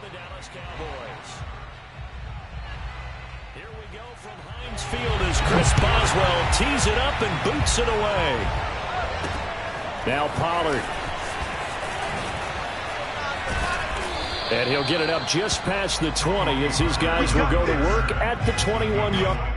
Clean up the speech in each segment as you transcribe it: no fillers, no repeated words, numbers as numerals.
the Dallas Cowboys. Here we go from Heinz Field as Chris Boswell tees it up and boots it away. Now Pollard. And he'll get it up just past the 20 as his guys will go to work at the 21-yard.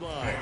Line.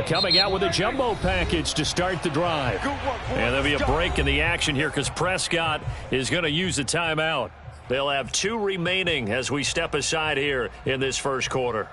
Coming out with a jumbo package to start the drive. And there'll be a break in the action here because Prescott is going to use a timeout. They'll have 2 remaining as we step aside here in this first quarter.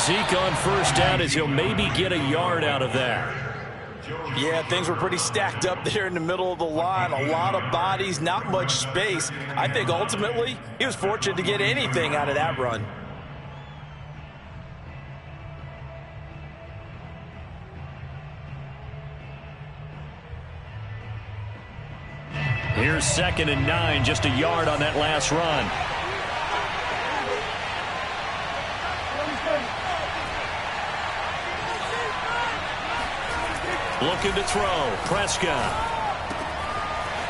Zeke on first down as he'll maybe get a yard out of that. Yeah, things were pretty stacked up there in the middle of the line. A lot of bodies, not much space. I think ultimately he was fortunate to get anything out of that run. Here's 2nd and 9, just a yard on that last run. Looking to throw, Prescott.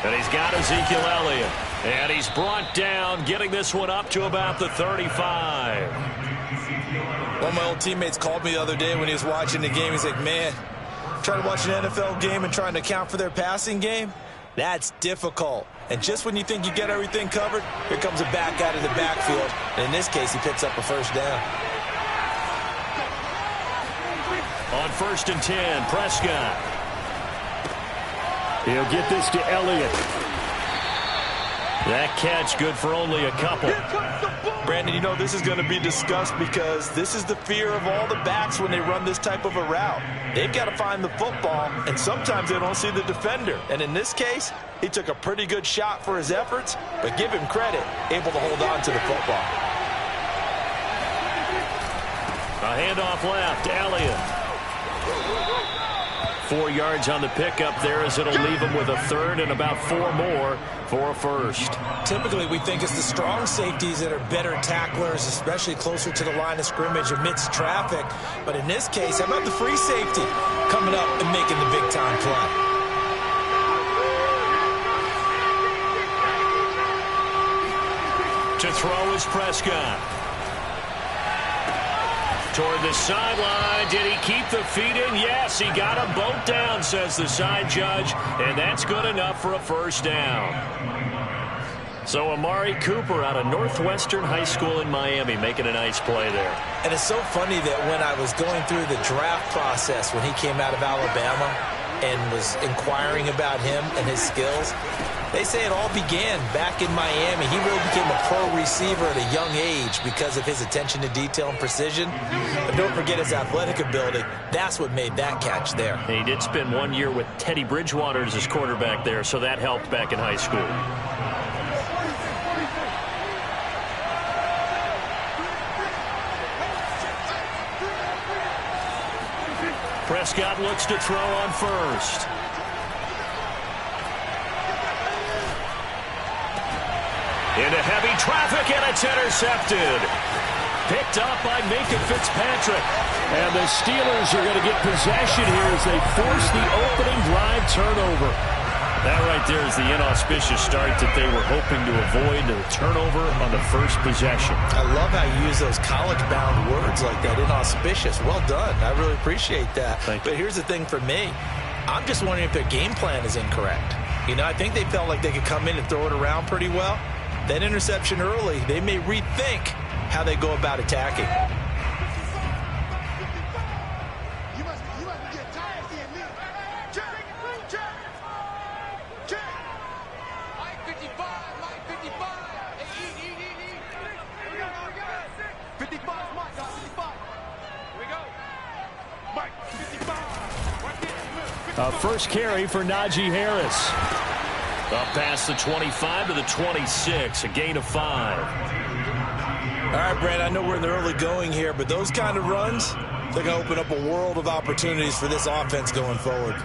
And he's got Ezekiel Elliott. And he's brought down, getting this one up to about the 35. One of my old teammates called me the other day when he was watching the game. He's like, man, trying to watch an NFL game and trying to account for their passing game? That's difficult. And just when you think you get everything covered, here comes a back out of the backfield. And in this case, he picks up a first down. On 1st and 10, Prescott. He'll get this to Elliott. That catch good for only a couple. Brandon, you know this is going to be discussed because this is the fear of all the backs when they run this type of a route. They've got to find the football, and sometimes they don't see the defender. And in this case, he took a pretty good shot for his efforts, but give him credit, able to hold on to the football. A handoff left, Elliott. 4 yards on the pickup there as it'll leave him with a 3rd and about 4 more for a first. Typically, we think it's the strong safeties that are better tacklers, especially closer to the line of scrimmage amidst traffic. But in this case, how about the free safety coming up and making the big-time play? To throw is Prescott. Toward the sideline. Did he keep the feet in? Yes, he got them both down, says the side judge. And that's good enough for a first down. So Amari Cooper out of Northwestern High School in Miami making a nice play there. And it's so funny that when I was going through the draft process when he came out of Alabama and was inquiring about him and his skills, they say it all began back in Miami. He really became a pro receiver at a young age because of his attention to detail and precision. But don't forget his athletic ability. That's what made that catch there. And he did spend 1 year with Teddy Bridgewater as his quarterback there, so that helped back in high school. Prescott looks to throw on first. Into heavy traffic, and it's intercepted. Picked up by Minka Fitzpatrick. And the Steelers are going to get possession here as they force the opening drive turnover. That right there is the inauspicious start that they were hoping to avoid, the turnover on the first possession. I love how you use those college-bound words like that, inauspicious. Well done. I really appreciate that. But here's the thing for me. I'm just wondering if their game plan is incorrect. You know, I think they felt like they could come in and throw it around pretty well. That interception early, they may rethink how they go about attacking. First carry for Najee Harris. Up past the 25 to the 26, a gain of 5. All right, Brad, I know we're in the early going here, but those kind of runs, they're going to open up a world of opportunities for this offense going forward.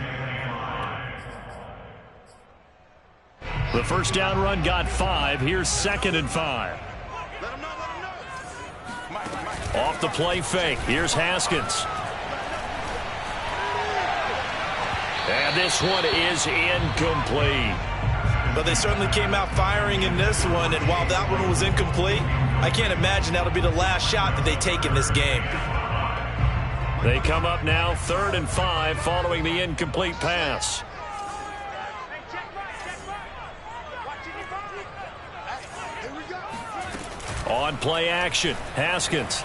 The first down run got 5. Here's 2nd and 5. Off the play fake. Here's Haskins. And this one is incomplete. But they certainly came out firing in this one, and while that one was incomplete, I can't imagine that'll be the last shot that they take in this game. They come up now 3rd and 5 following the incomplete pass. On play action, Haskins.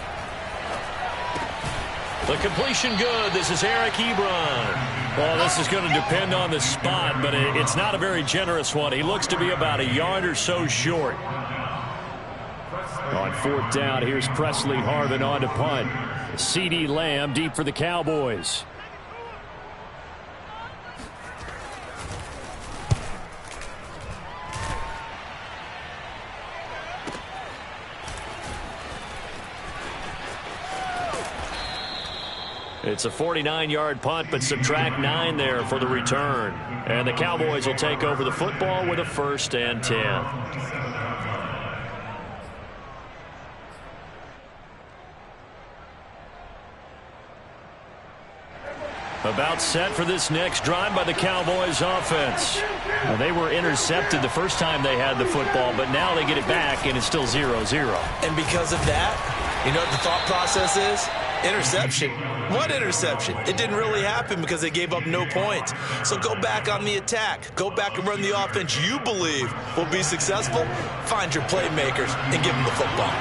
The completion good. This is Eric Ebron. Well, this is going to depend on the spot, but it's not a very generous one. He looks to be about a yard or so short. On 4th down, here's Presley Harvin on to punt. CeeDee Lamb deep for the Cowboys. It's a 49-yard punt, but subtract 9 there for the return. And the Cowboys will take over the football with a 1st and 10. About set for this next drive by the Cowboys offense. Well, they were intercepted the first time they had the football, but now they get it back, and it's still 0-0. And because of that, you know what the thought process is? Interception. What interception? It didn't really happen because they gave up no points. So go back on the attack. Go back and run the offense you believe will be successful. Find your playmakers and give them the football.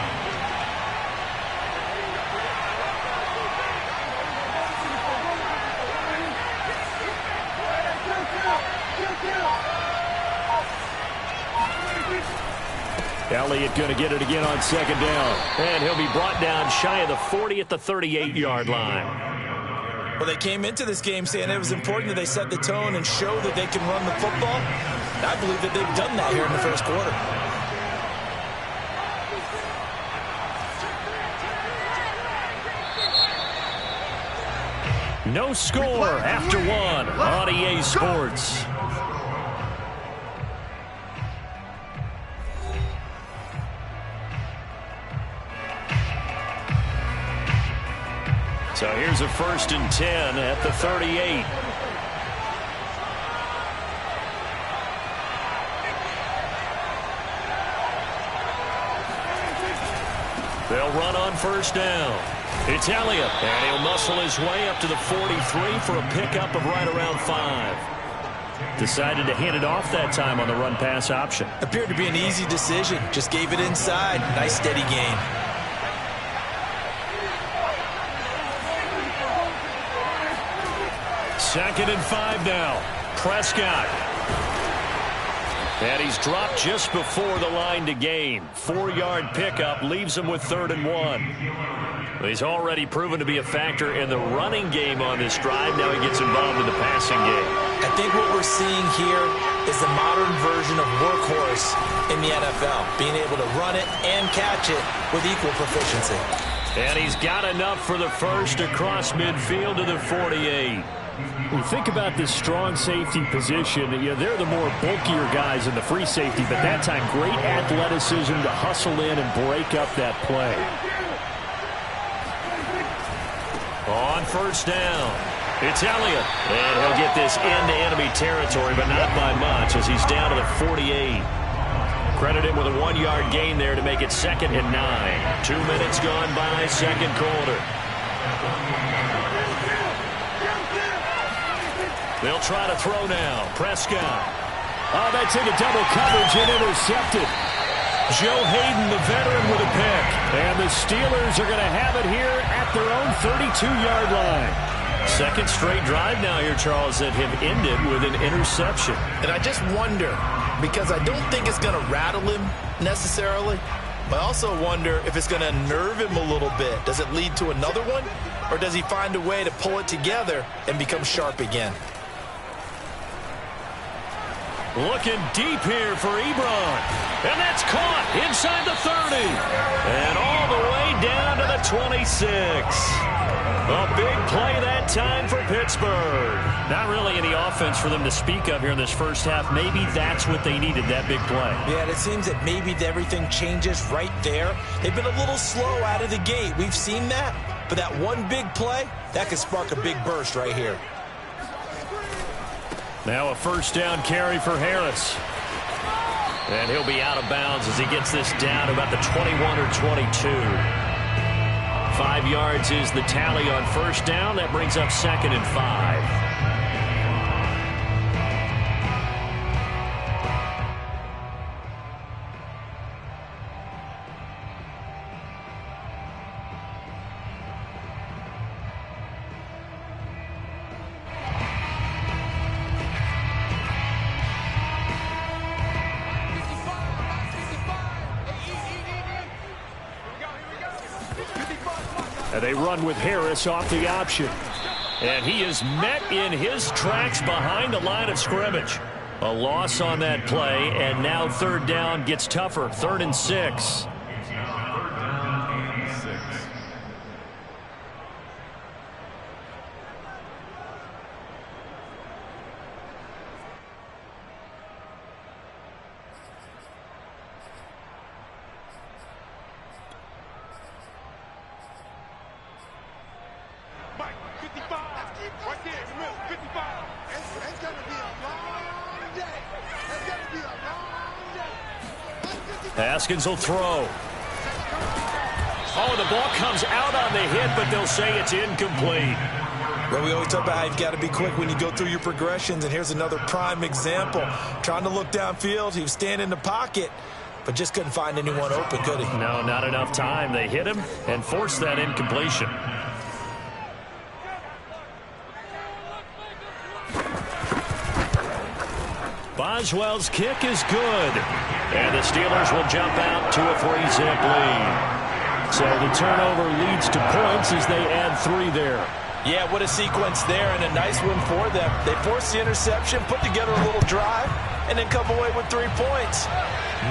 Elliott going to get it again on 2nd down. And he'll be brought down shy of the 40 at the 38-yard line. Well, they came into this game saying it was important that they set the tone and show that they can run the football. And I believe that they've done that here in the first quarter. No score after 1 on EA Sports. So here's a 1st and 10 at the 38. They'll run on first down. It's Elliott, and he'll muscle his way up to the 43 for a pickup of right around 5. Decided to hand it off that time on the run-pass option. Appeared to be an easy decision. Just gave it inside. Nice steady gain. Second and 5 now. Prescott. And he's dropped just before the line to gain. 4-yard pickup leaves him with 3rd and 1. He's already proven to be a factor in the running game on this drive. Now he gets involved in the passing game. I think what we're seeing here is the modern version of workhorse in the NFL. Being able to run it and catch it with equal proficiency. And he's got enough for the first across midfield to the 48. When you think about this strong safety position, they're the more bulkier guys in the free safety, but that time great athleticism to hustle in and break up that play. On first down, it's Elliott. And he'll get this into enemy territory, but not by much as he's down to the 48. Credit him with a 1-yard gain there to make it 2nd and 9. 2 minutes gone by, second quarter. They'll try to throw now. Prescott. Oh, that's into double coverage and intercepted. Joe Hayden, the veteran, with a pick. And the Steelers are going to have it here at their own 32-yard line. Second straight drive now here, Charles, that have ended with an interception. And I just wonder, because I don't think it's going to rattle him necessarily, but I also wonder if it's going to nerve him a little bit. Does it lead to another one? Or does he find a way to pull it together and become sharp again? Looking deep here for Ebron. And that's caught inside the 30. And all the way down to the 26. A big play that time for Pittsburgh. Not really any offense for them to speak of here in this first half. Maybe that's what they needed, that big play. Yeah, it seems that maybe everything changes right there. They've been a little slow out of the gate. We've seen that. But that one big play, that could spark a big burst right here. Now a first down carry for Harris. And he'll be out of bounds as he gets this down to about the 21 or 22. 5 yards is the tally on first down. That brings up 2nd and 5. And they run with Harris off the option. And he is met in his tracks behind the line of scrimmage. A loss on that play, and now 3rd down gets tougher. 3rd and 6. Haskins will throw. Oh, the ball comes out on the hit, but they'll say it's incomplete. Well, we always talk about how you've got to be quick when you go through your progressions, and here's another prime example. Trying to look downfield, he was standing in the pocket, but just couldn't find anyone open, could he? No, not enough time. They hit him and forced that incompletion. Boswell's kick is good. And the Steelers will jump out to a 3-zip lead. So the turnover leads to points as they add 3 there. Yeah, what a sequence there, and a nice one for them. They forced the interception, put together a little drive, and then come away with 3 points.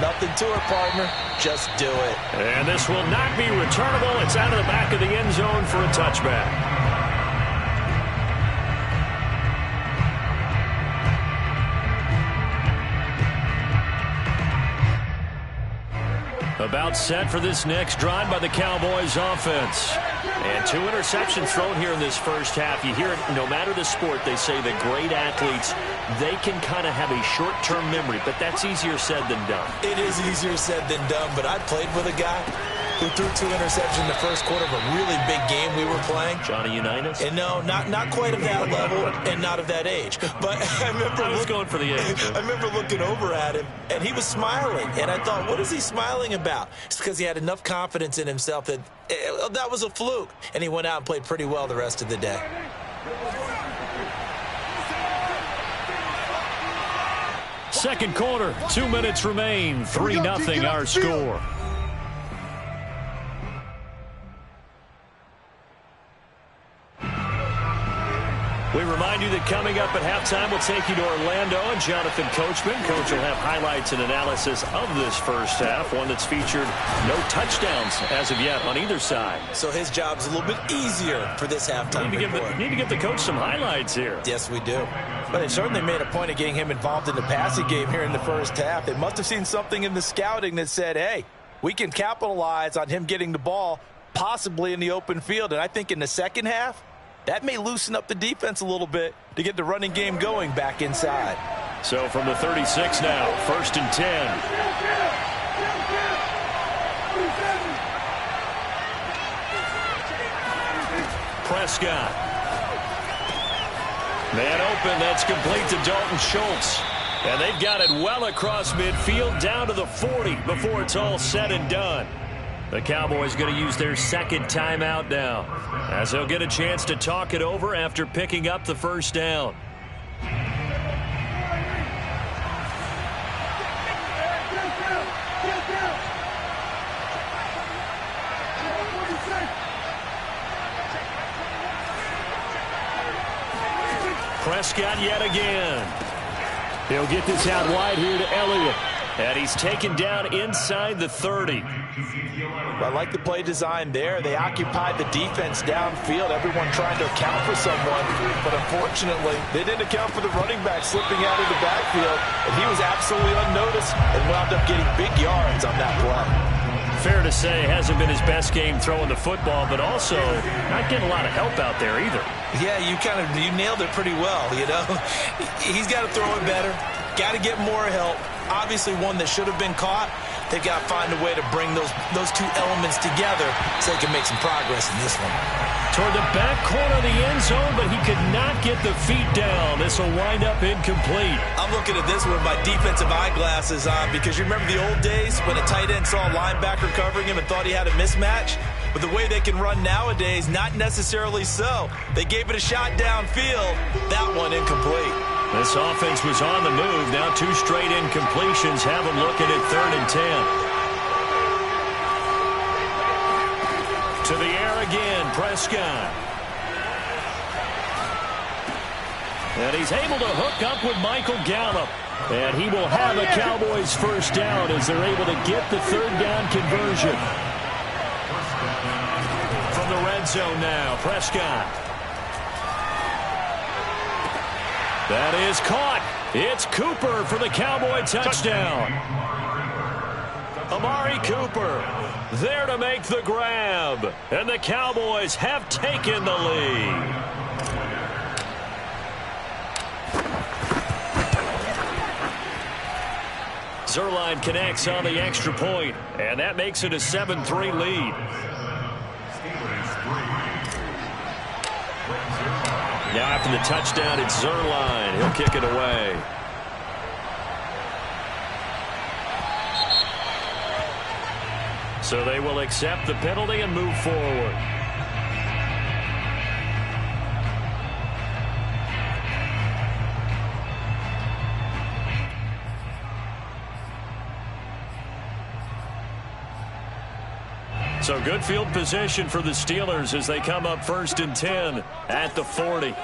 Nothing to it, partner. Just do it. And this will not be returnable. It's out of the back of the end zone for a touchback. About set for this next drive by the Cowboys offense. And 2 interceptions thrown here in this first half. You hear it, no matter the sport, they say the great athletes, they can kind of have a short-term memory, but that's easier said than done. It is easier said than done, but I played with a guy. who threw 2 interceptions in the first quarter of a really big game we were playing. Johnny Unitas? And no, not quite of that level and not of that age. But I was going for the age. I remember looking over at him, and he was smiling. And I thought, what is he smiling about? It's because he had enough confidence in himself that that was a fluke. And he went out and played pretty well the rest of the day. Second quarter, 2 minutes remain, 3-0 our score. We remind you that coming up at halftime, we'll take you to Orlando and Jonathan Coachman. Coach will have highlights and analysis of this first half, one that's featured no touchdowns as of yet on either side. So his job's a little bit easier for this halftime report. Need to give the coach some highlights here. Yes, we do. But they certainly made a point of getting him involved in the passing game here in the first half. They must have seen something in the scouting that said, hey, we can capitalize on him getting the ball possibly in the open field. And I think in the second half, that may loosen up the defense a little bit to get the running game going back inside. So from the 36 now, 1st and 10. Prescott. Man open, that's complete to Dalton Schultz. And they've got it well across midfield down to the 40 before it's all said and done. The Cowboys going to use their second timeout now, as they'll get a chance to talk it over after picking up the first down. Prescott yet again. He'll get this out wide here to Elliott. And he's taken down inside the 30. I like the play design there. They occupied the defense downfield, everyone trying to account for someone. But unfortunately, they didn't account for the running back slipping out of the backfield. And he was absolutely unnoticed and wound up getting big yards on that play. Fair to say, hasn't been his best game throwing the football, but also not getting a lot of help out there either. Yeah, you nailed it pretty well, you know. He's got to throw it better, got to get more help. Obviously one that should have been caught. They've got to find a way to bring those two elements together so they can make some progress in this one. Toward the back corner of the end zone, but he could not get the feet down. This will wind up incomplete. I'm looking at this with my defensive eyeglasses on because you remember the old days when a tight end saw a linebacker covering him and thought he had a mismatch? But the way they can run nowadays, not necessarily so. They gave it a shot downfield. That one incomplete. This offense was on the move. Now 2 straight incompletions have them looking at 3rd and 10. To the air again, Prescott. And he's able to hook up with Michael Gallup. And he will have a Cowboys first down as they're able to get the 3rd down conversion. From the red zone now, Prescott. That is caught. It's Cooper for the Cowboy touchdown. Amari Cooper there to make the grab. And the Cowboys have taken the lead. Zerline connects on the extra point, and that makes it a 7-3 lead. Now after the touchdown, it's Zerline. He'll kick it away. So they will accept the penalty and move forward. So good field position for the Steelers as they come up 1st and 10 at the 40.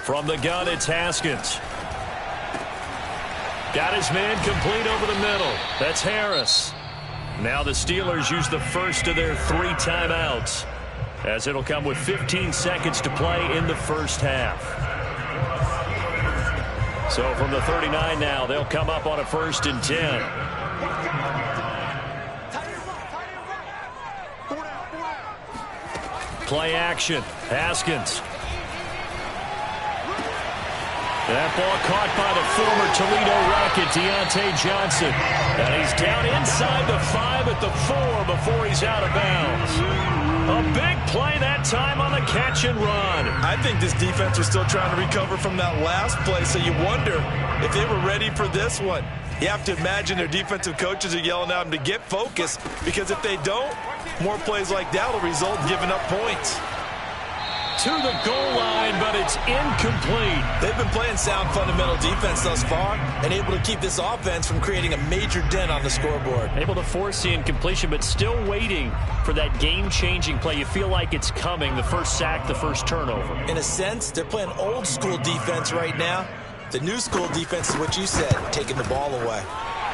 From the gun, it's Haskins. Got his man complete over the middle. That's Harris. Now the Steelers use the first of their 3 timeouts, as it'll come with 15 seconds to play in the first half. So from the 39 now, they'll come up on a 1st and 10. Play action. Haskins. That ball caught by the former Toledo Rocket, Deontay Johnson. And he's down inside the 5 at the 4 before he's out of bounds. A big play that time on the catch and run. I think this defense was still trying to recover from that last play, so you wonder if they were ready for this one. You have to imagine their defensive coaches are yelling at them to get focused, because if they don't, more plays like that will result in giving up points. To the goal line, but it's incomplete. They've been playing sound fundamental defense thus far and able to keep this offense from creating a major dent on the scoreboard. Able to force the incompletion, but still waiting for that game-changing play. You feel like it's coming, the first sack, the first turnover. In a sense, they're playing old-school defense right now. The new school defense is what you said, taking the ball away.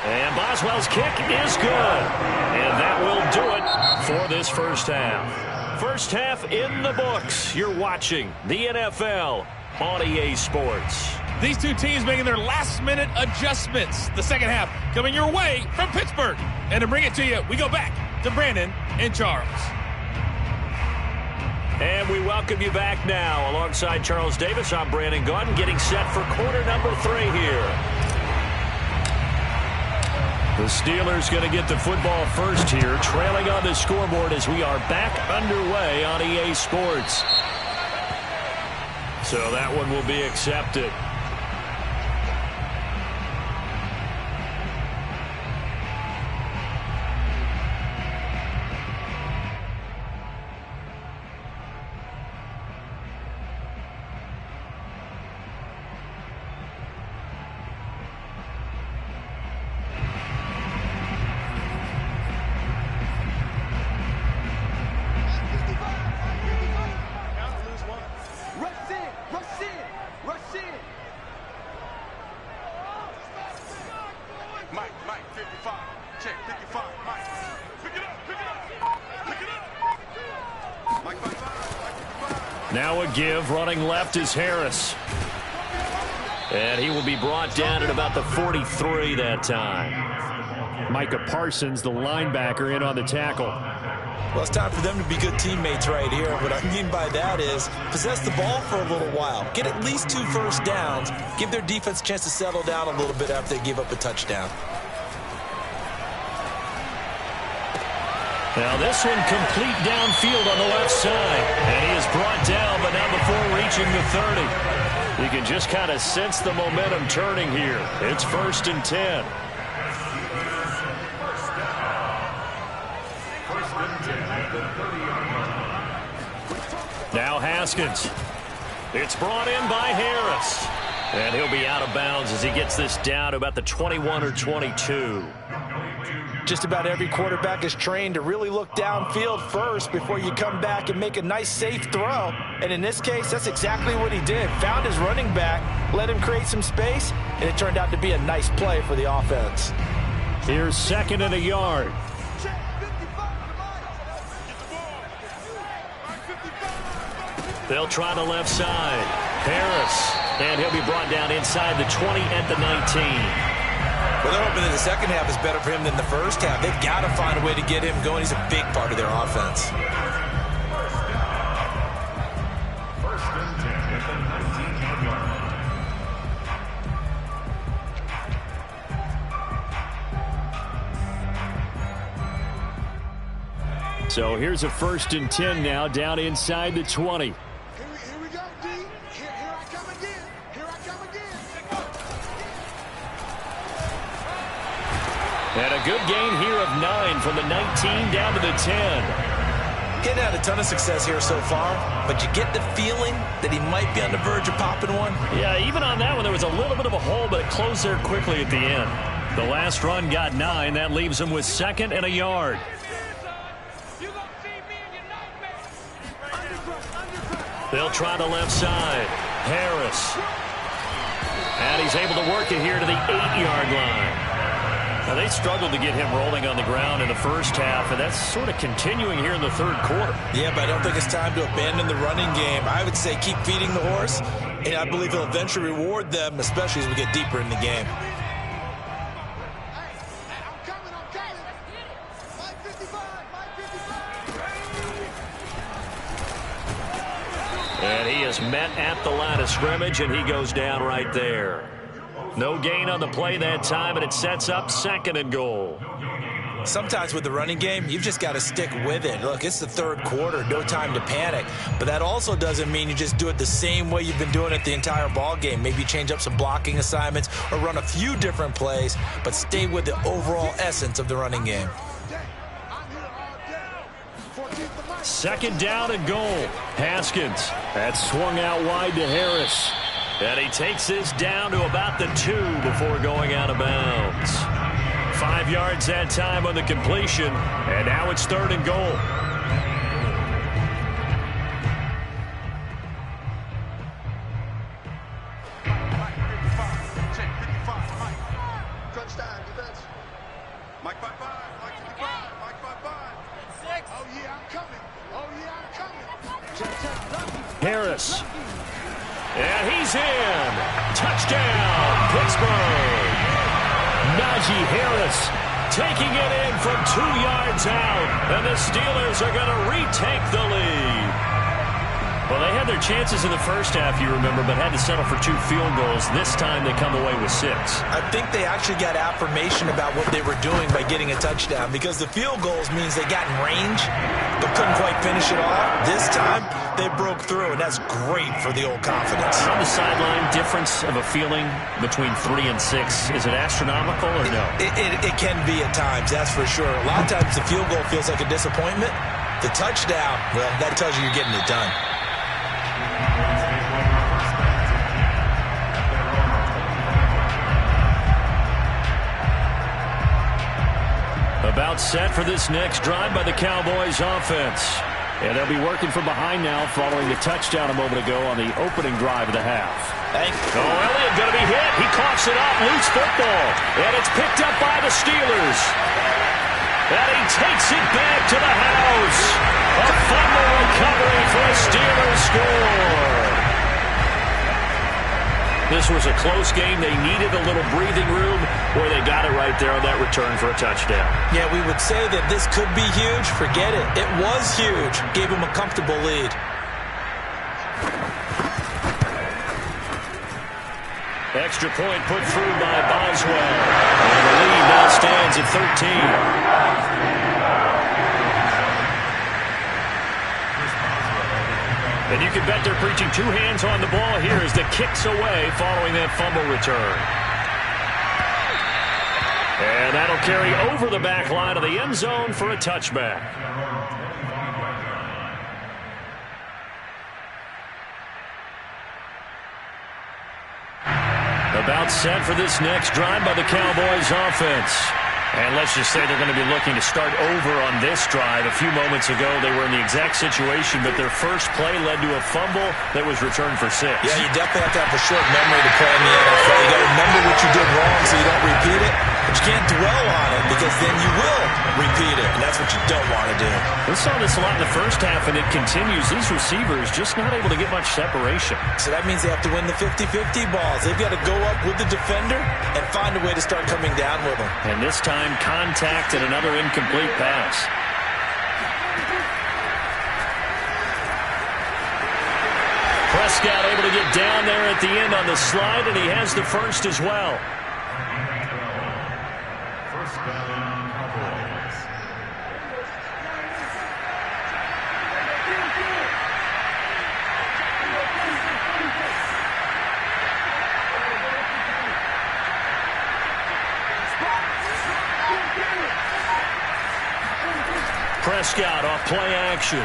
And Boswell's kick is good. And that will do it for this first half. First half in the books. You're watching the NFL on EA Sports. These two teams making their last-minute adjustments. The second half coming your way from Pittsburgh. And to bring it to you, we go back to Brandon and Charles. And we welcome you back now. Alongside Charles Davis, I'm Brandon Gaudin, getting set for quarter number 3 here. The Steelers going to get the football first here, trailing on the scoreboard as we are back underway on EA Sports. So that one will be accepted. Now a give, running left is Harris. And he will be brought down at about the 43 that time. Micah Parsons, the linebacker, in on the tackle. Well, it's time for them to be good teammates right here. What I mean by that is possess the ball for a little while. Get at least 2 first downs. Give their defense a chance to settle down a little bit after they give up a touchdown. Now this one complete downfield on the left side. And he is brought down, but not before reaching the 30. You can just kind of sense the momentum turning here. It's 1st and 10. Now Haskins. It's brought in by Harris. And he'll be out of bounds as he gets this down to about the 21 or 22. Just about every quarterback is trained to really look downfield first before you come back and make a nice, safe throw. And in this case, that's exactly what he did. Found his running back, let him create some space, and it turned out to be a nice play for the offense. Here's 2nd and a yard. They'll try the left side. Harris. And he'll be brought down inside the 20 at the 19. Well, they're hoping that the second half is better for him than the first half. They've got to find a way to get him going. He's a big part of their offense. So here's a 1st and 10 now, down inside the 20. And a good gain here of 9 from the 19 down to the 10. Getting had a ton of success here so far, but you get the feeling that he might be on the verge of popping one. Yeah, even on that one, there was a little bit of a hole, but it closed there quickly at the end. The last run got 9. That leaves him with 2nd and a yard. They'll try the left side. Harris. And he's able to work it here to the 8-yard line. Now, they struggled to get him rolling on the ground in the first half, and that's sort of continuing here in the 3rd quarter. Yeah, but I don't think it's time to abandon the running game. I would say keep feeding the horse, and I believe he'll eventually reward them, especially as we get deeper in the game. And he is met at the line of scrimmage, and he goes down right there. No gain on the play that time, and it sets up 2nd and goal. Sometimes with the running game, you've just got to stick with it. Look, it's the 3rd quarter, no time to panic. But that also doesn't mean you just do it the same way you've been doing it the entire ball game. Maybe change up some blocking assignments or run a few different plays, but stay with the overall essence of the running game. 2nd down and goal. Haskins. That swung out wide to Harris. And he takes this down to about the 2 before going out of bounds. 5 yards that time on the completion, and now it's 3rd and goal. Harris. And he's in. Touchdown, Pittsburgh. Najee Harris taking it in from 2 yards out. And the Steelers are going to retake the lead. Well, they had their chances in the first half, you remember, but had to settle for 2 field goals. This time they come away with 6. I think they actually got affirmation about what they were doing by getting a touchdown, because the field goals means they got in range but couldn't quite finish it off. This time they broke through, and that's great for the old confidence. On the sideline, difference of a feeling between 3 and 6, is it astronomical or no? It can be at times, that's for sure. A lot of times the field goal feels like a disappointment. The touchdown, well, that tells you you're getting it done. About set for this next drive by the Cowboys offense. And they'll be working from behind now following the touchdown a moment ago on the opening drive of the half. Elliott going to be hit. He coughs it up. Loose football. And it's picked up by the Steelers. And he takes it back to the house. A fumble recovery for a Steelers score. This was a close game. They needed a little breathing room, where they got it right there on that return for a touchdown. Yeah, we would say that this could be huge. Forget it. It was huge. Gave him a comfortable lead. Extra point put through by Boswell. And the lead now stands at 13. And you can bet they're preaching 2 hands on the ball here as the kick's away following that fumble return. And that'll carry over the back line of the end zone for a touchback. About set for this next drive by the Cowboys offense. And let's just say they're going to be looking to start over on this drive. A few moments ago, they were in the exact situation, but their first play led to a fumble that was returned for 6. Yeah, you definitely have to have a short memory to play in the NFL. You got to remember what you did wrong so you don't repeat it. But you can't dwell on it, because then you will repeat it, and that's what you don't want to do. We saw this a lot in the first half, and it continues. These receivers just not able to get much separation. So that means they have to win the 50-50 balls. They've got to go up with the defender and find a way to start coming down with them. And this time, contact and another incomplete pass. Prescott able to get down there at the end on the slide, and he has the first as well. First down, Cowboys. Prescott off play action.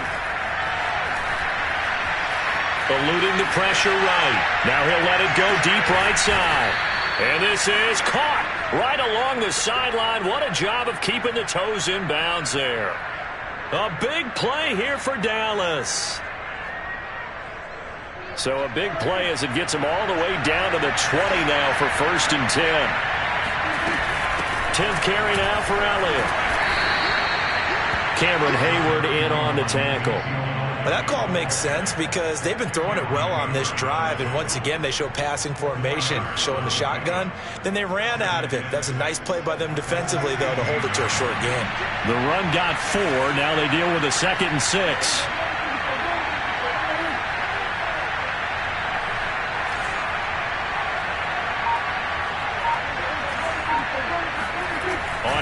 Eluding the pressure right. Now he'll let it go deep right side. And this is caught right along the sideline. What a job of keeping the toes in bounds there. A big play here for Dallas. So a big play as it gets him all the way down to the 20 now for 1st and 10. 10th carry now for Elliott. Cameron Hayward in on the tackle. Well, that call makes sense because they've been throwing it well on this drive, and once again they show passing formation, showing the shotgun. Then they ran out of it. That's a nice play by them defensively, though, to hold it to a short game. The run got 4. Now they deal with a 2nd and 6.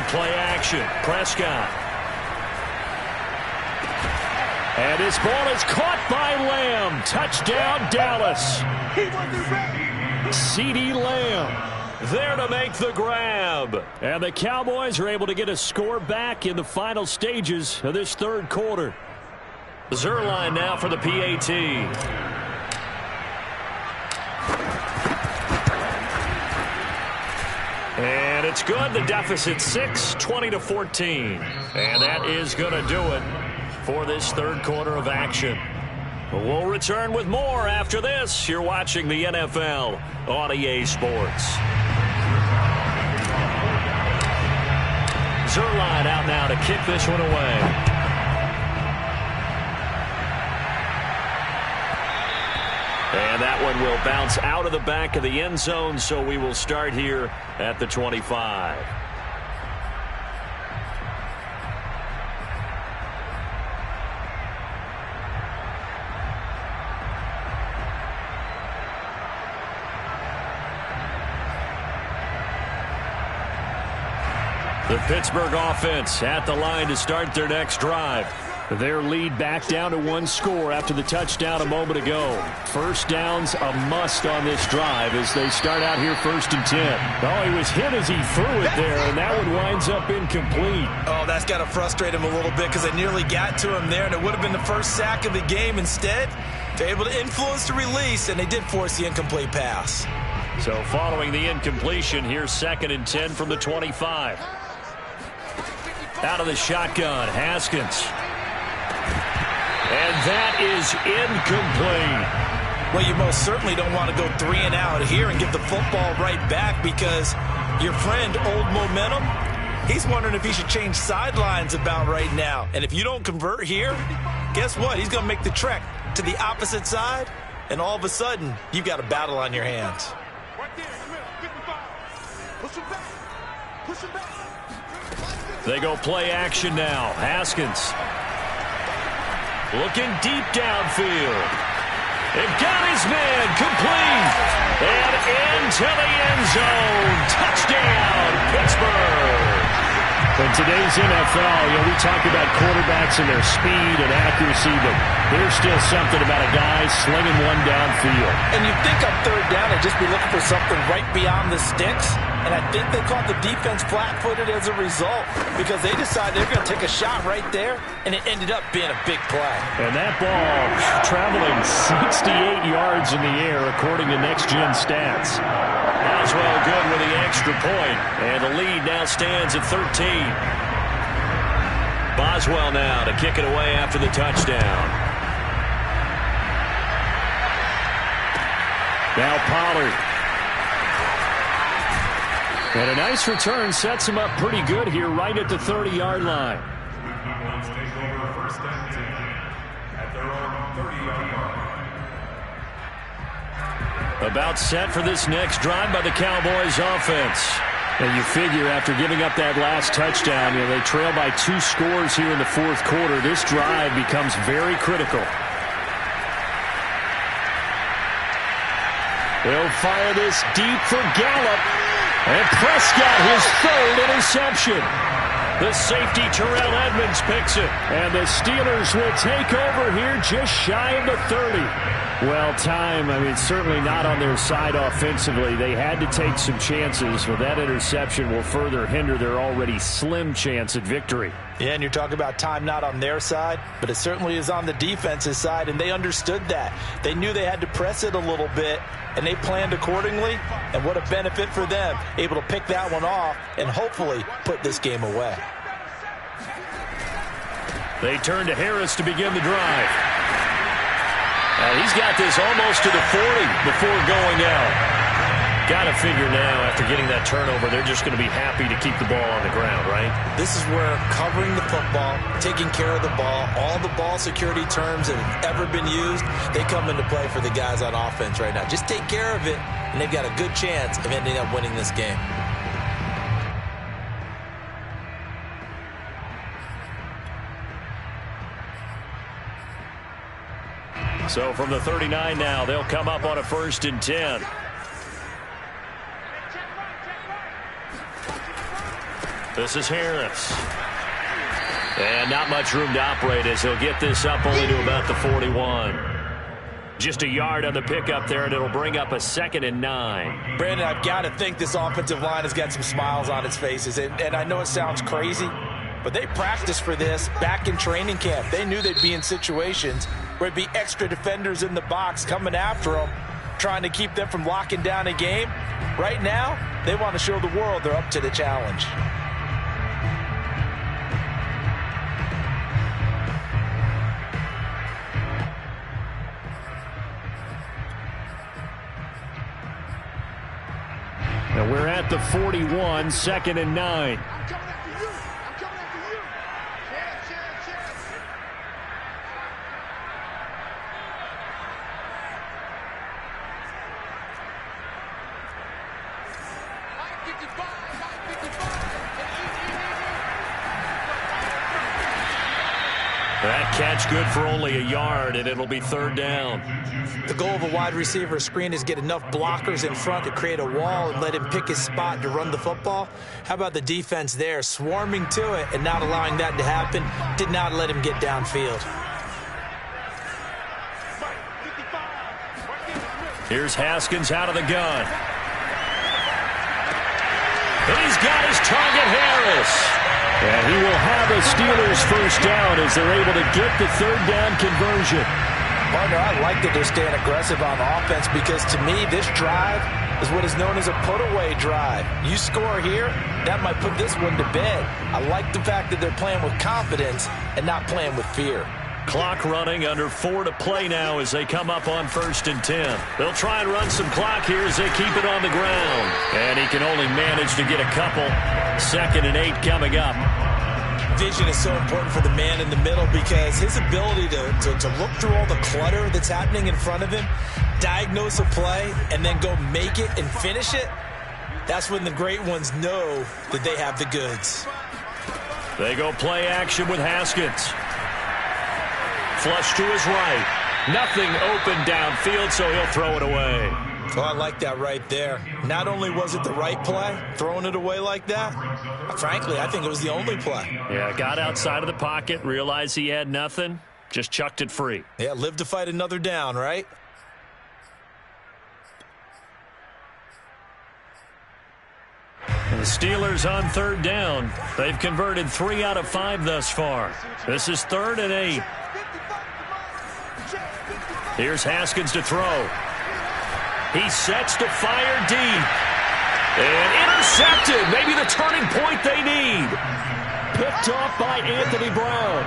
play action. Prescott. And his ball is caught by Lamb. Touchdown, Dallas. CeeDee Lamb there to make the grab. And the Cowboys are able to get a score back in the final stages of this third quarter. Zerline now for the PAT. And it's good. The deficit 6, 20-14. And that is going to do it for this third quarter of action. We'll return with more after this. You're watching the NFL on EA Sports. Zerline out now to kick this one away. And that one will bounce out of the back of the end zone, so we will start here at the 25. The Pittsburgh offense at the line to start their next drive. Their lead back down to one score after the touchdown a moment ago. First down's a must on this drive as they start out here 1st and 10. Oh, he was hit as he threw it there, and that one winds up incomplete. Oh, that's got to frustrate him a little bit because they nearly got to him there, and it would have been the first sack of the game. Instead, they're able to influence the release, and they did force the incomplete pass. So following the incompletion, here's 2nd and 10 from the 25. Out of the shotgun, Haskins. And that is incomplete. Well, you most certainly don't want to go 3 and out here and get the football right back because your friend, Old Momentum, he's wondering if he should change sidelines about right now. And if you don't convert here, guess what? He's going to make the trek to the opposite side, and all of a sudden, you've got a battle on your hands. They go play action now. Haskins. Looking deep downfield. They've got his man complete. And into the end zone. Touchdown, Pittsburgh. In today's NFL, we talk about quarterbacks and their speed and accuracy, but there's still something about a guy slinging one downfield. And you'd think on 3rd down they'd just be looking for something right beyond the sticks. And I think they caught the defense flat-footed as a result because they decided they're going to take a shot right there, and it ended up being a big play. And that ball traveling 68 yards in the air according to next-gen stats. Boswell good with the extra point, and the lead now stands at 13. Boswell now to kick it away after the touchdown. Now Pollard. And a nice return sets him up pretty good here right at the 30-yard line. Cowboys take over 1st and 10 at their own 30-yard line. About set for this next drive by the Cowboys offense. And you figure after giving up that last touchdown, they trail by 2 scores here in the 4th quarter. This drive becomes very critical. They'll fire this deep for Gallup. And Prescott, his 3rd interception. The safety, Terrell Edmonds, picks it. And the Steelers will take over here just shy of the 30. Well, time, certainly not on their side offensively. They had to take some chances, but that interception will further hinder their already slim chance at victory. Yeah, and you're talking about time not on their side, but it certainly is on the defense's side, and they understood that. They knew they had to press it a little bit, and they planned accordingly, and what a benefit for them, able to pick that one off and hopefully put this game away. They turn to Harris to begin the drive. He's got this almost to the 40 before going out. Got to figure now, after getting that turnover, they're just going to be happy to keep the ball on the ground, right? This is where covering the football, taking care of the ball, all the ball security terms that have ever been used, they come into play for the guys on offense right now. Just take care of it, and they've got a good chance of ending up winning this game. So from the 39 now, they'll come up on a 1st and 10. This is Harris. And not much room to operate as he'll get this up only to about the 41. Just a yard on the pickup there, and it'll bring up a 2nd and 9. Brandon, I've got to think this offensive line has got some smiles on its faces. And I know it sounds crazy, but they practiced for this back in training camp. They knew they'd be in situations where there'd be extra defenders in the box coming after them, trying to keep them from locking down a game. Right now, they want to show the world they're up to the challenge. Now we're at the 41, 2nd and 9. That catch good for only a yard, and it'll be 3rd down. The goal of a wide receiver screen is get enough blockers in front to create a wall and let him pick his spot to run the football. How about the defense there, swarming to it and not allowing that to happen? Did not let him get downfield. Here's Haskins out of the gun. And he's got his target, Harris. And he will have a Steelers first down as they're able to get the 3rd down conversion. Partner, I like that they're staying aggressive on offense because to me, this drive is what is known as a put-away drive. You score here, that might put this one to bed. I like the fact that they're playing with confidence and not playing with fear. Clock running, under 4 to play now as they come up on 1st and 10. They'll try and run some clock here as they keep it on the ground. And he can only manage to get a couple. 2nd and 8 coming up. Vision is so important for the man in the middle because his ability to look through all the clutter that's happening in front of him, diagnose a play, and then go make it and finish it, that's when the great ones know that they have the goods. They go play action with Haskins. Flush to his right. Nothing open downfield, so he'll throw it away. Oh, I like that right there. Not only was it the right play, throwing it away like that, frankly, I think it was the only play. Yeah, got outside of the pocket, realized he had nothing, just chucked it free. Yeah, live to fight another down, right? And the Steelers on 3rd down. They've converted 3 out of 5 thus far. This is 3rd and 8. Here's Haskins to throw. He sets to fire deep. And intercepted. Maybe the turning point they need. Picked off by Anthony Brown.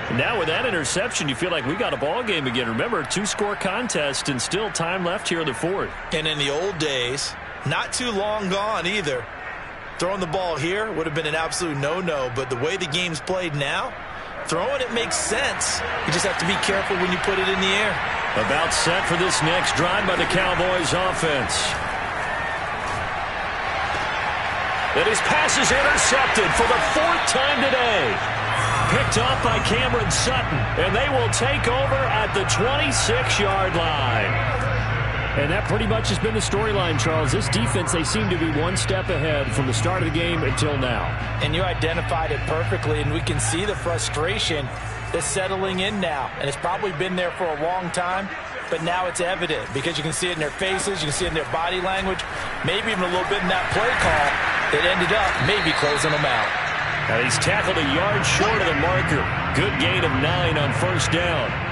And now with that interception, you feel like we got a ball game again. Remember, 2-score contest and still time left here in the 4th. And in the old days, not too long gone either, throwing the ball here would have been an absolute no-no. But the way the game's played now, throwing it makes sense. You just have to be careful when you put it in the air. About set for this next drive by the Cowboys offense. And his pass is intercepted for the 4th time today. Picked off by Cameron Sutton. And they will take over at the 26-yard line. And that pretty much has been the storyline, Charles. This defense, they seem to be one step ahead from the start of the game until now. And you identified it perfectly, and we can see the frustration that's settling in now. And it's probably been there for a long time, but now it's evident because you can see it in their faces, you can see it in their body language, maybe even a little bit in that play call that ended up maybe closing them out. Now he's tackled a yard short of the marker. Good gain of 9 on 1st down.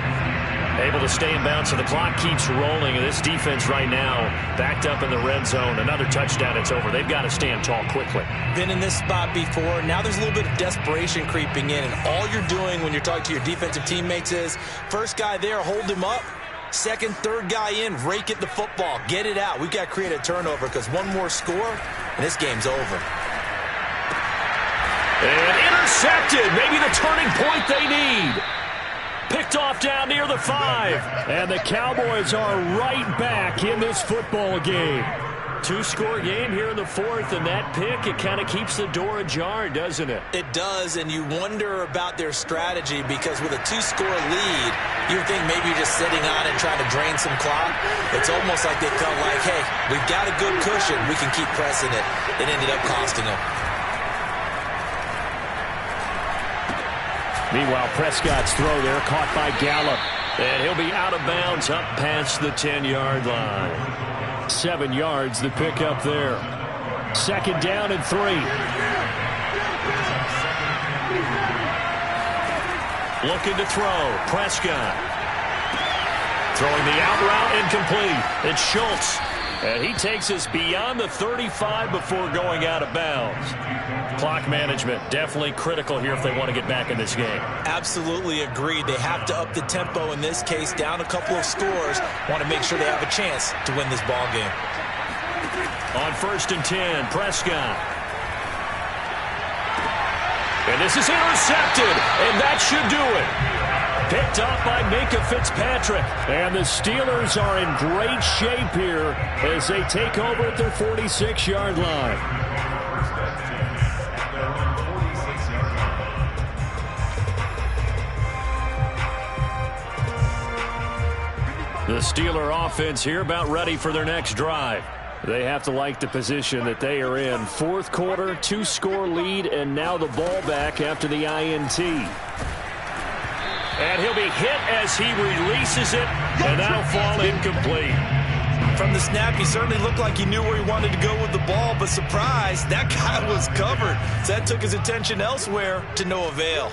Able to stay in bounds, so the clock keeps rolling. And this defense right now backed up in the red zone. Another touchdown, it's over. They've got to stand tall quickly. Been in this spot before. Now there's a little bit of desperation creeping in. And all you're doing when you're talking to your defensive teammates is, first guy there, hold him up. Second, third guy in, rake at the football. Get it out. We've got to create a turnover because one more score, and this game's over. And intercepted. Maybe the turning point they need. Picked off down near the 5. And the Cowboys are right back in this football game. 2-score game here in the 4th, and that pick, it kind of keeps the door ajar, doesn't it? It does, and you wonder about their strategy because with a 2-score lead, you think maybe you're just sitting on it trying to drain some clock. It's almost like they felt like, hey, we've got a good cushion. We can keep pressing it. It ended up costing them. Meanwhile, Prescott's throw there caught by Gallup. And he'll be out of bounds up past the 10-yard line. 7 yards the pickup there. 2nd down and 3. Looking to throw. Prescott. Throwing the out route incomplete. It's Schultz. And he takes us beyond the 35 before going out of bounds. Clock management definitely critical here if they want to get back in this game. Absolutely agreed. They have to up the tempo in this case, down a couple of scores. Want to make sure they have a chance to win this ball game. On 1st and 10, Prescott. And this is intercepted, and that should do it. Picked off by Minkah Fitzpatrick. And the Steelers are in great shape here as they take over at their 46-yard line. The Steeler offense here about ready for their next drive. They have to like the position that they are in. 4th quarter, 2-score lead, and now the ball back after the INT. And he'll be hit as he releases it, and that'll fall incomplete. From the snap, he certainly looked like he knew where he wanted to go with the ball, but surprise, that guy was covered. So that took his attention elsewhere to no avail.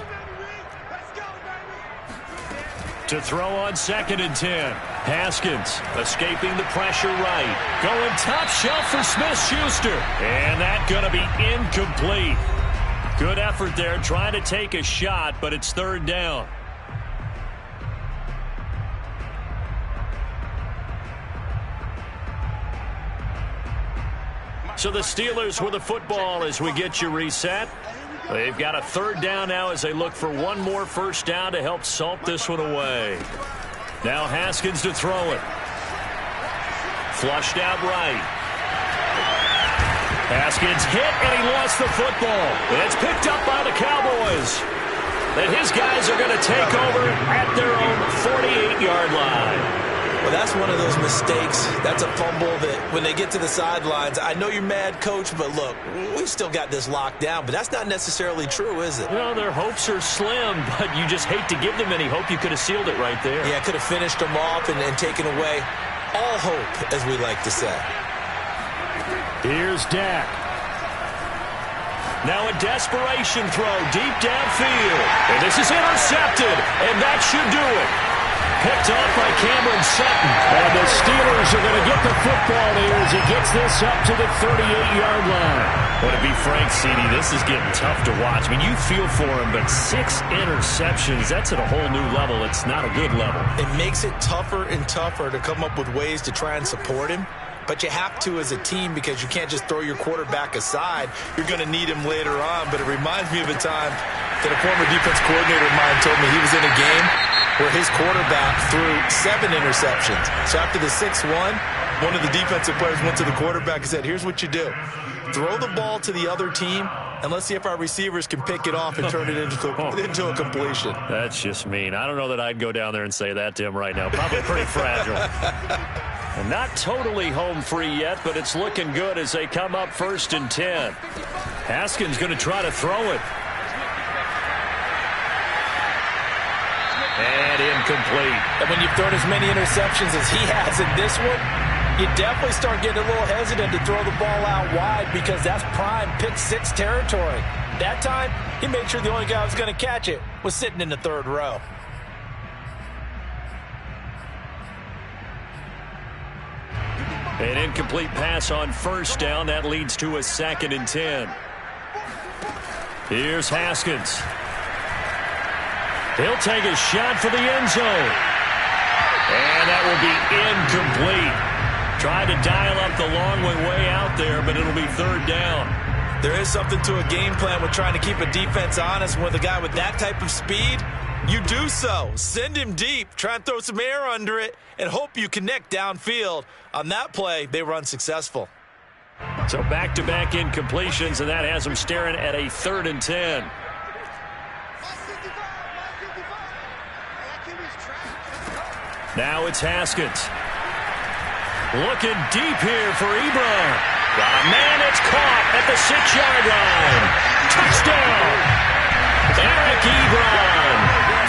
To throw on 2nd and 10. Haskins escaping the pressure right. Going top shelf for Smith-Schuster. And that's going to be incomplete. Good effort there trying to take a shot, but it's 3rd down. So the Steelers with the football as we get you reset. They've got a 3rd down now as they look for one more 1st down to help salt this one away. Now Haskins to throw it. Flushed out right. Haskins hit, and he lost the football. It's picked up by the Cowboys. And his guys are going to take over at their own 48-yard line. Well, that's one of those mistakes. That's a fumble that when they get to the sidelines, I know you're mad, Coach, but look, we still got this locked down. But that's not necessarily true, is it? Well, their hopes are slim, but you just hate to give them any hope. You could have sealed it right there. Yeah, could have finished them off and taken away all hope, as we like to say. Here's Dak. Now a desperation throw deep downfield. And this is intercepted, and that should do it. Picked off by Cameron Sutton. And the Steelers are going to get the football here as he gets this up to the 38-yard line. Well, to be frank, CD, this is getting tough to watch. I mean, you feel for him, but 6 interceptions, that's at a whole new level. It's not a good level. It makes it tougher and tougher to come up with ways to try and support him. But you have to as a team because you can't just throw your quarterback aside. You're going to need him later on. But it reminds me of a time that a former defense coordinator of mine told me he was in a game where his quarterback threw 7 interceptions. So after the 6-1, one of the defensive players went to the quarterback and said, here's what you do. Throw the ball to the other team, and let's see if our receivers can pick it off and turn it into a completion. That's just mean. I don't know that I'd go down there and say that to him right now. Probably pretty fragile. And not totally home free yet, but it's looking good as they come up 1st and 10. Haskins going to try to throw it. And incomplete. And when you've thrown as many interceptions as he has in this one, you definitely start getting a little hesitant to throw the ball out wide because that's prime pick 6 territory. That time, he made sure the only guy who was going to catch it was sitting in the 3rd row. An incomplete pass on 1st down. That leads to a 2nd and 10. Here's Haskins. He'll take a shot for the end zone. And that will be incomplete. Tried to dial up the long way out there, but it'll be 3rd down. There is something to a game plan with trying to keep a defense honest. With a guy with that type of speed, you do so. Send him deep, try and throw some air under it, and hope you connect downfield. On that play, they were unsuccessful. So back-to-back incompletions, and that has them staring at a 3rd and 10. Now it's Haskins. Looking deep here for Ebron. Got a man, it's caught at the 6-yard line. Touchdown! Eric Ebron,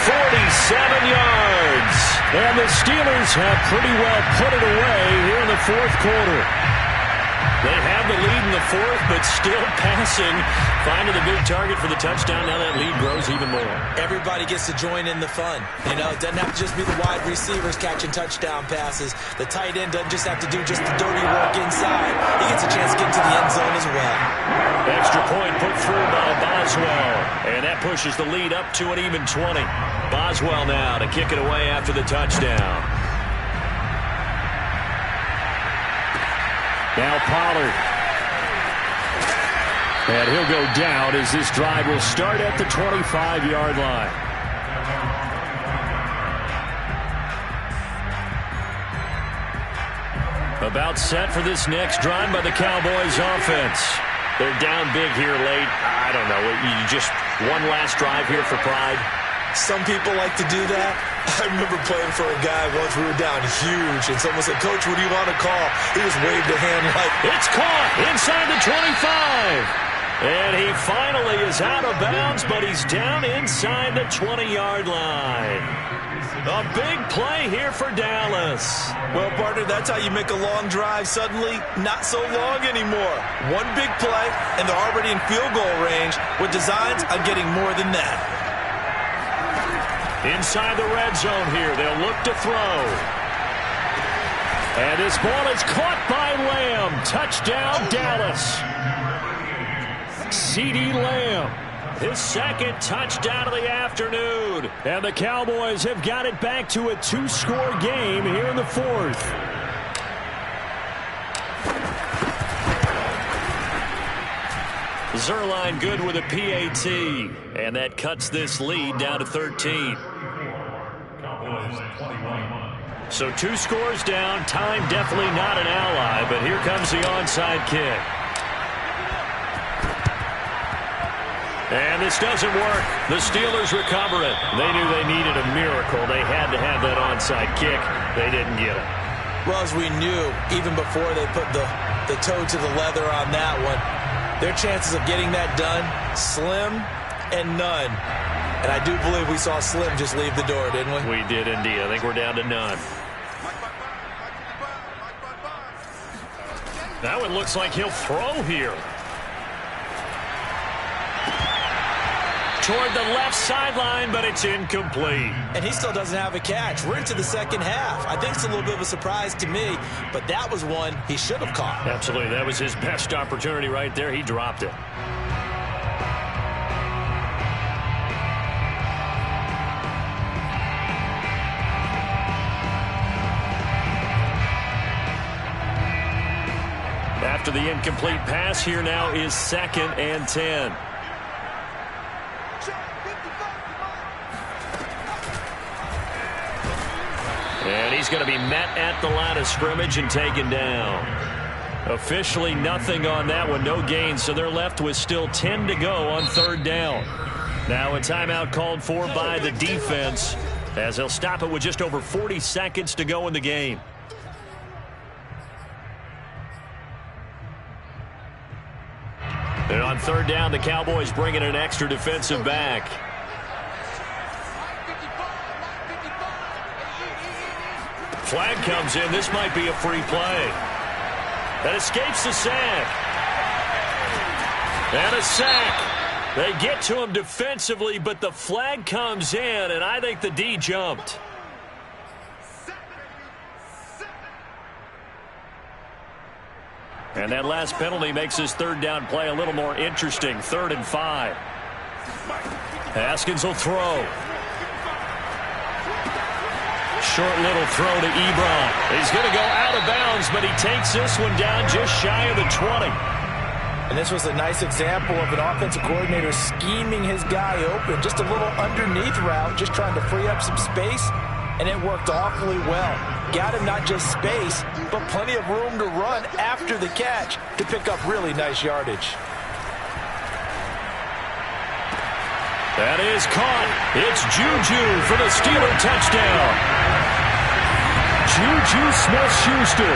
47 yards. And the Steelers have pretty well put it away here in the fourth quarter. They have the lead in the fourth, but still passing. Finding the big target for the touchdown. Now that lead grows even more. Everybody gets to join in the fun. You know, it doesn't have to just be the wide receivers catching touchdown passes. The tight end doesn't just have to do just the dirty work inside. He gets a chance to get into the end zone as well. Extra point put through by Boswell. And that pushes the lead up to an even 20. Boswell now to kick it away after the touchdown. Now Pollard. And he'll go down as this drive will start at the 25-yard line. About set for this next drive by the Cowboys offense. They're down big here late. I don't know. You just one last drive here for pride. Some people like to do that. I remember playing for a guy once. We were down huge, and someone said, "Coach, what do you want to call?" He just waved a hand like, it's caught inside the 25. And he finally is out of bounds, but he's down inside the 20-yard line. A big play here for Dallas. Well, partner, that's how you make a long drive suddenly not so long anymore. One big play, and they're already in field goal range with designs on getting more than that. Inside the red zone here, they'll look to throw. And this ball is caught by Lamb. Touchdown, Dallas. CeeDee Lamb, his second touchdown of the afternoon. And the Cowboys have got it back to a two-score game here in the fourth. Zerline good with a PAT. And that cuts this lead down to 13. So 2 scores down. Time definitely not an ally, but here comes the onside kick. And this doesn't work. The Steelers recover it. They knew they needed a miracle. They had to have that onside kick. They didn't get it. Well, as we knew, even before they put the toe to the leather on that one, their chances of getting that done, slim and none. And I do believe we saw Slim just leave the door, didn't we? We did indeed. I think we're down to none. That one looks like he'll throw here. Toward the left sideline, but it's incomplete. And he still doesn't have a catch. We're into the second half. I think it's a little bit of a surprise to me, but that was one he should have caught. Absolutely. That was his best opportunity right there. He dropped it. After the incomplete pass, here now is 2nd and 10. And he's going to be met at the line of scrimmage and taken down. Officially nothing on that one, no gain, so they're left with still 10 to go on 3rd down. Now a timeout called for by the defense as they'll stop it with just over 40 seconds to go in the game. And on 3rd down, the Cowboys bring in an extra defensive back. Flag comes in. This might be a free play. That escapes the sack. And a sack. They get to him defensively, but the flag comes in, and I think the D jumped. And that last penalty makes this 3rd down play a little more interesting. 3rd and 5. Haskins will throw. Short little throw to Ebron. He's going to go out of bounds, but he takes this one down just shy of the 20. And this was a nice example of an offensive coordinator scheming his guy open. Just a little underneath route, just trying to free up some space, and it worked awfully well. Got him not just space, but plenty of room to run after the catch to pick up really nice yardage. That is caught. It's Juju for the Steeler touchdown. Juju Smith-Schuster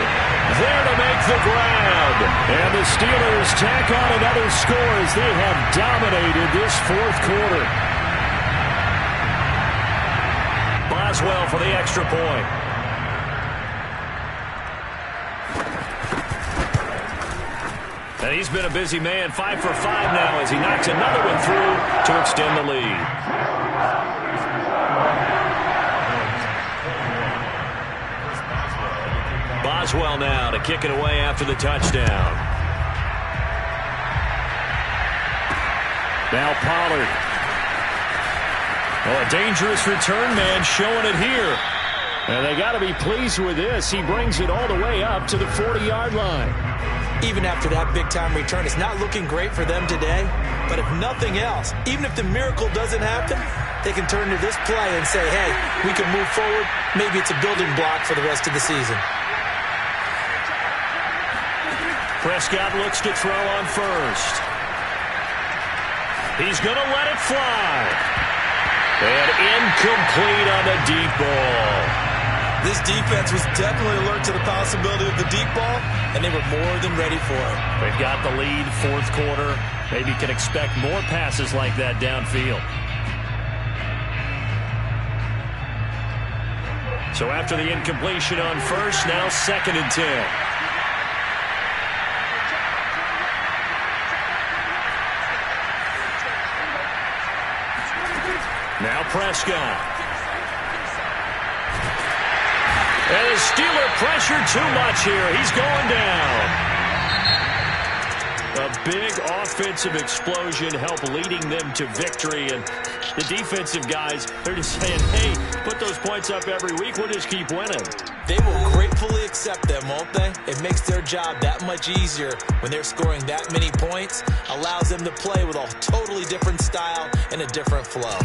there to make the grab. And the Steelers tack on another score as they have dominated this 4th quarter. Boswell for the extra point. And he's been a busy man, 5 for 5 now as he knocks another one through to extend the lead. Boswell now to kick it away after the touchdown. Now Pollard. Oh, a dangerous return man showing it here. And they got to be pleased with this. He brings it all the way up to the 40-yard line. Even after that big-time return, it's not looking great for them today. But if nothing else, even if the miracle doesn't happen, they can turn to this play and say, hey, we can move forward. Maybe it's a building block for the rest of the season. Prescott looks to throw on first. He's going to let it fly. And incomplete on the deep ball. This defense was definitely alert to the possibility of the deep ball, and they were more than ready for it. They've got the lead, fourth quarter. Maybe can expect more passes like that downfield. So after the incompletion on first, now 2nd and 10. Now Prescott. And the Steeler pressure too much here. He's going down. A big offensive explosion helped leading them to victory. And the defensive guys, they're just saying, hey, put those points up every week. We'll just keep winning. They will gratefully accept them, won't they? It makes their job that much easier when they're scoring that many points. Allows them to play with a totally different style and a different flow.